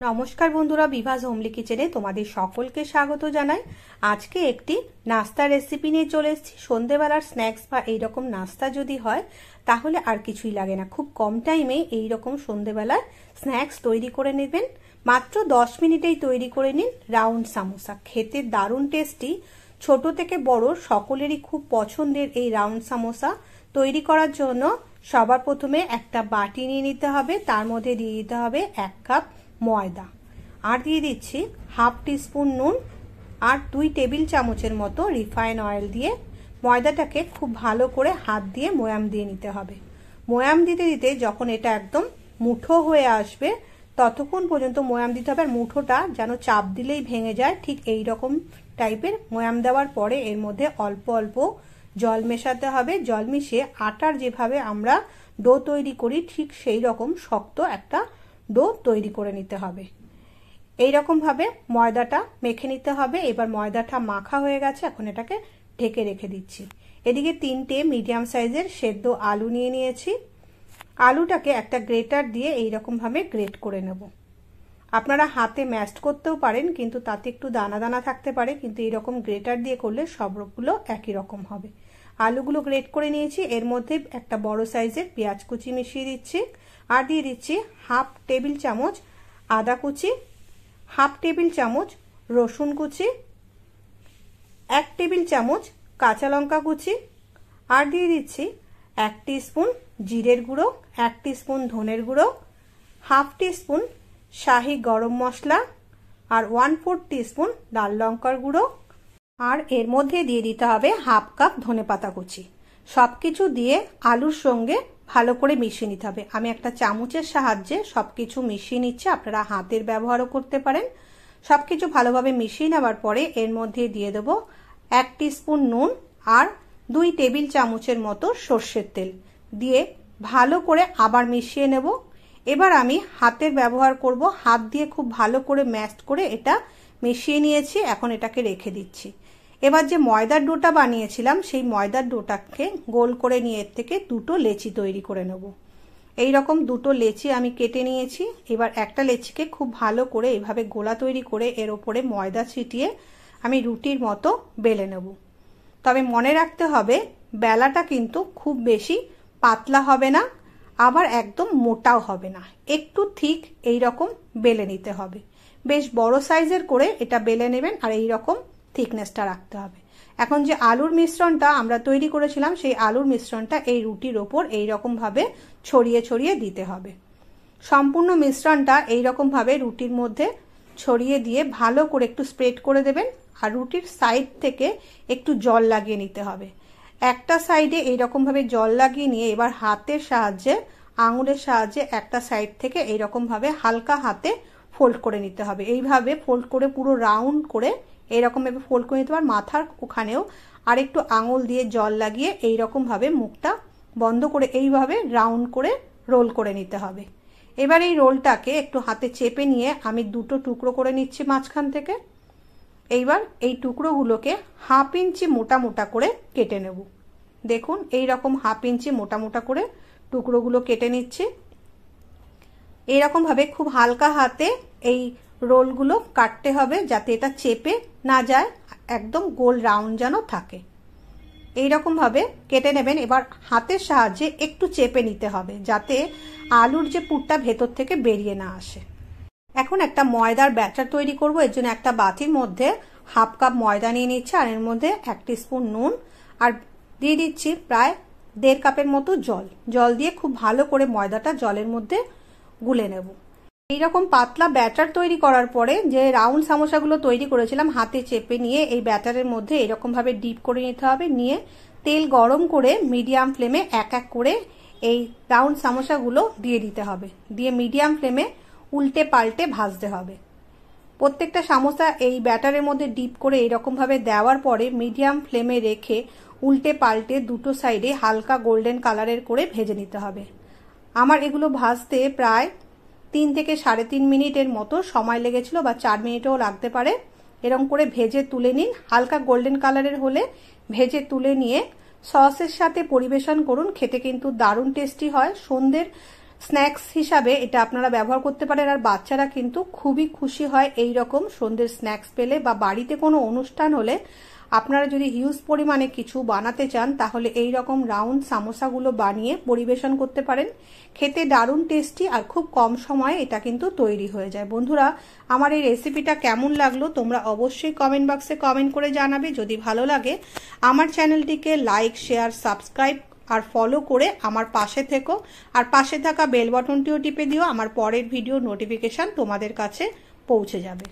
নমস্কার বন্ধুরা, বিভাস হোমলি কিচেনে তোমাদের সকলকে স্বাগত জানাই। আজকে একটি নাস্তা রেসিপি নিয়ে চলে এসেছি। সন্ধেবেলার স্ন্যাক্স বা এইরকম নাস্তা যদি হয় তাহলে আর কিছুই লাগে না। খুব কম টাইমে এইরকম সন্ধেবেলায় স্ন্যাক্স তৈরি করে নেবেন। মাত্র 10 মিনিটেই তৈরি করে নিন রাউন্ড সামোসা। খেতে দারুণ টেস্টি, ছোট থেকে বড় সকলেরই খুব পছন্দের এই রাউন্ড সামোসা তৈরি করার জন্য সবার প্রথমে একটা বাটি নিয়ে নিতে হবে। তার মধ্যে দিয়ে দিতে হবে 1 কাপ ময়দা, আর দিয়ে দিচ্ছি হাফ টিস্পুন নুন, আর 2 টেবিল চামচের মতো রিফাইন অয়েল দিয়ে ময়দাটাকে খুব ভালো করে হাত দিয়ে ময়াম দিয়ে নিতে হবে। ময়াম দিতে দিতে যখন এটা একদম মুঠো হয়ে আসবে ততক্ষণ পর্যন্ত ময়াম দিতে হবে। আর মুঠোটা যেন চাপ দিলেই ভেঙে যায়, ঠিক এই রকম টাইপের ময়াম দেওয়ার পরে এর মধ্যে অল্প অল্প জল মেশাতে হবে। জল মিশিয়ে আটার যেভাবে আমরা ডো তৈরি করি ঠিক সেই রকম শক্ত একটা ডো তৈরি করে নিতে হবে। এই রকম ভাবে ময়দাটা মেখে নিতে হবে। এবার ময়দাটা মাখা হয়ে গেছে, এখন এটাকে ঢেকে রেখে দিচ্ছি। এদিকে 3টে মিডিয়াম সাইজের সেদ্ধ আলু নিয়ে নিয়েছি। আলুটাকে একটা গ্রেটার দিয়ে এই রকম ভাবে গ্রেট করে নেব। আপনারা হাতে ম্যাশ করতেও পারেন, কিন্তু তাতে একটু দানা দানা থাকতে পারে, কিন্তু এইরকম গ্রেটার দিয়ে করলে সবগুলো একই রকম হবে। আলুগুলো গ্রেট করে নিয়েছি। এর মধ্যে একটা বড় সাইজের পেঁয়াজ কুচি মিশিয়ে দিচ্ছি, আর দিয়ে দিচ্ছি হাফ টেবিল চামচ আদা কুচি, হাফ টেবিল চামচ রসুন কুচি, 1 টেবিল চামচ কাঁচা লঙ্কা কুচি, আর দিয়ে দিচ্ছি 1 টিস্পুন জিরের গুঁড়ো, 1 টিস্পুন ধনের গুঁড়ো, হাফ টিস্পুন শাহি গরম মশলা, আর 1/4 টিস্পুন লাল লঙ্কার গুঁড়ো, আর এর মধ্যে দিয়ে দিতে হবে হাফ কাপ ধনেপাতা কুচি। সবকিছু দিয়ে আলুর সঙ্গে ভালো করে মিশিয়ে নিতে হবে। আমি একটা চামচের সাহায্যে সবকিছু মিশিয়ে নিচ্ছি, আপনারা হাতের ব্যবহারও করতে পারেন। সবকিছু ভালোভাবে মিশিয়ে নেওয়ার পরে এর মধ্যে দিয়ে দেব 1 টিস্পুন নুন আর 2 টেবিল চামচের মতো সর্ষের তেল দিয়ে ভালো করে আবার মিশিয়ে নেব। এবার আমি হাতের ব্যবহার করব, হাত দিয়ে খুব ভালো করে ম্যাশ করে এটা মিশিয়ে নিয়েছি। এখন এটাকে রেখে দিচ্ছি। এবার যে ময়দার ডোটা বানিয়েছিলাম সেই ময়দার ডোটাকে গোল করে নিয়ে এর থেকে 2টো লেচি তৈরি করে নেব। এই রকম 2টো লেচি আমি কেটে নিয়েছি। এবার একটা লেচিকে খুব ভালো করে এইভাবে গোলা তৈরি করে এর ওপরে ময়দা ছিটিয়ে আমি রুটির মতো বেলে নেব। তবে মনে রাখতে হবে বেলাটা কিন্তু খুব বেশি পাতলা হবে না, আবার একদম মোটাও হবে না, একটু ঠিক এই রকম বেলে নিতে হবে। বেশ বড় সাইজের করে এটা বেলে নেবেন, আর এই রকম থিকনেসটা রাখতে হবে। এখন যে আলুর মিশ্রণটা আমরা তৈরি করেছিলাম সেই আলুর মিশ্রণটা এই রুটির ওপর এইরকম ভাবে ছড়িয়ে ছড়িয়ে দিতে হবে। সম্পূর্ণ মিশ্রণটা এইরকম ভাবে রুটির মধ্যে ছড়িয়ে দিয়ে ভালো করে একটু স্প্রেড করে দেবেন। আর রুটির সাইড থেকে একটু জল লাগিয়ে নিতে হবে। একটা সাইডে এইরকম ভাবে জল লাগিয়ে নিয়ে এবার হাতের সাহায্যে আঙুলের সাহায্যে একটা সাইড থেকে এইরকম ভাবে হালকা হাতে ফোল্ড করে নিতে হবে। এইভাবে ফোল্ড করে পুরো রাউন্ড করে এইরকম ভাবে ফোল্ড করে নিতে হবে। মাথার ওখানেও আরেকটু আঙুল দিয়ে জল লাগিয়ে এইরকম ভাবে মুখটা বন্ধ করে এইভাবে রাউন্ড করে রোল করে নিতে হবে। এবার এই রোলটাকে একটু হাতে চেপে নিয়ে আমি 2টো টুকরো করে নিচ্ছি মাঝখান থেকে। এইবার এই টুকরোগুলোকে হাফ ইঞ্চি মোটা মোটা করে কেটে নেব। দেখুন এইরকম হাফ ইঞ্চি মোটা মোটা করে টুকরোগুলো কেটে নিচ্ছি। এইরকম ভাবে খুব হালকা হাতে এই রোলগুলো কাটতে হবে যাতে এটা চেপে না যায়, একদম গোল রাউন্ড যেন থাকে। এইরকম ভাবে কেটে নেবেন। এবার হাতের সাহায্যে একটু চেপে নিতে হবে যাতে আলুর যে পুরটা ভেতর থেকে বেরিয়ে না আসে। এখন একটা ময়দার ব্যাটার তৈরি করব। এর জন্য একটা বাটির মধ্যে হাফ কাপ ময়দা নিয়ে নিচ্ছি, আর এর মধ্যে 1 টিস্পুন নুন, আর দিয়ে দিচ্ছি প্রায় 1.5 কাপের মতো জল। জল দিয়ে খুব ভালো করে ময়দাটা জলের মধ্যে গুলে নেব। এইরকম পাতলা ব্যাটার তৈরি করার পরে যে রাউন্ড সামোসাগুলো তৈরি করেছিলাম হাতে চেপে নিয়ে এই ব্যাটারের মধ্যে এরকম ভাবে ডিপ করে নিতে হবে। নিয়ে তেল গরম করে মিডিয়াম ফ্লেমে এক এক করে এই রাউন্ড সামোসাগুলো দিয়ে দিতে হবে। দিয়ে মিডিয়াম ফ্লেমে উল্টে পাল্টে ভাজতে হবে। প্রত্যেকটা সামোসা এই ব্যাটারের মধ্যে ডিপ করে এইরকম ভাবে দেওয়ার পরে মিডিয়াম ফ্লেমে রেখে উল্টে পাল্টে 2টো সাইডে হালকা গোল্ডেন কালারের করে ভেজে নিতে হবে। আমার এগুলো ভাজতে প্রায় 3 থেকে 3.5 মিনিটের মতো সময় লেগেছিল, বা 4 মিনিটও লাগতে পারে। এরকম করে ভেজে তুলে নিন। হালকা গোল্ডেন কালারের হলে ভেজে তুলে নিয়ে সসের সাথে পরিবেশন করুন। খেতে কিন্তু দারুণ টেস্টি হয়। সন্ধ্যের স্ন্যাক্স হিসাবে এটা আপনারা ব্যবহার করতে পারেন। আর বাচ্চারা কিন্তু খুবই খুশি হয় এই রকম সন্ধ্যের স্ন্যাক্স পেলে, বা বাড়িতে কোনো অনুষ্ঠান হলে আপনারা যদি হিউজ পরিমাণে কিছু বানাতে চান তাহলে এই রকম রাউন্ড সামোসাগুলো বানিয়ে পরিবেশন করতে পারেন। খেতে দারুণ টেস্টি আর খুব কম সময়ে এটা কিন্তু তৈরি হয়ে যায়। বন্ধুরা, আমার এই রেসিপিটা কেমন লাগলো তোমরা অবশ্যই কমেন্ট বক্সে কমেন্ট করে জানাবে। যদি ভালো লাগে আমার চ্যানেলটিকে লাইক, শেয়ার, সাবস্ক্রাইব আর ফলো করে আমার পাশে থেকো। আর পাশে থাকা বেল বাটনটিও টিপে দিও, আমার পরের ভিডিও নোটিফিকেশন তোমাদের কাছে পৌঁছে যাবে।